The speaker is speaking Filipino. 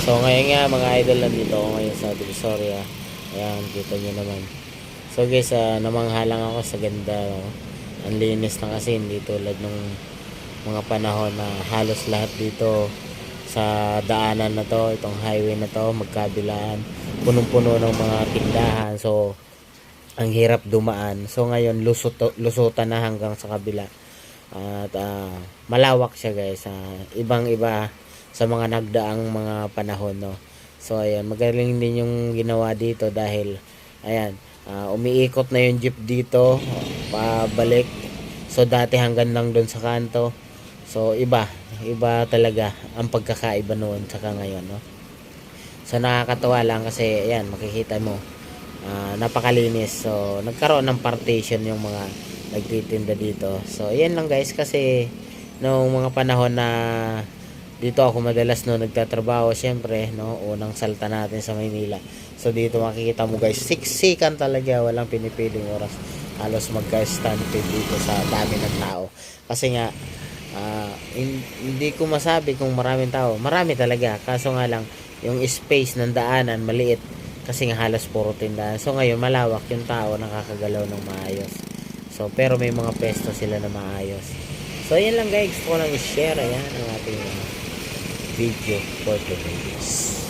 So ngayon nga mga idol, nandito ako ngayon sa Divisoria. Ayan, kita nyo naman. So guys, namangha lang ako sa ganda, no? Ang linis na kasi, hindi tulad nung mga panahon na halos lahat dito sa daanan na to, itong highway na to, magkabilaan, punong-puno ng mga tindahan. So ang hirap dumaan. So ngayon lusutan na hanggang sa kabila. At malawak siya guys. Ibang-iba sa mga nagdaang mga panahon, no. So ayan, magaling din yung ginawa dito dahil ayan, umiikot na yung jeep dito pabalik. So dati hanggang lang doon sa kanto. So iba talaga ang pagkakaiba noon saka ngayon, no. So nakakatawa lang kasi ayan, makikita mo napakalinis. So nagkaroon ng partition yung mga nagtitinda dito. So ayan lang guys, kasi noong mga panahon na dito ako madalas no nagtatrabaho, syempre no, unang salta natin sa Maynila. So dito makikita mo guys, siksikan talaga, walang pinipiling oras. Halos magka-stampede dito sa dami ng tao. Kasi nga hindi ko masabi kung maraming tao. Marami talaga, kaso nga lang yung space ng daanan maliit kasi nga halos puro tindahan. So ngayon malawak yung tao, nakakagalaw ng maayos. So pero may mga pesto sila na maayos. So ayan lang guys, gusto ko lang i-share ayan ang ating video for today.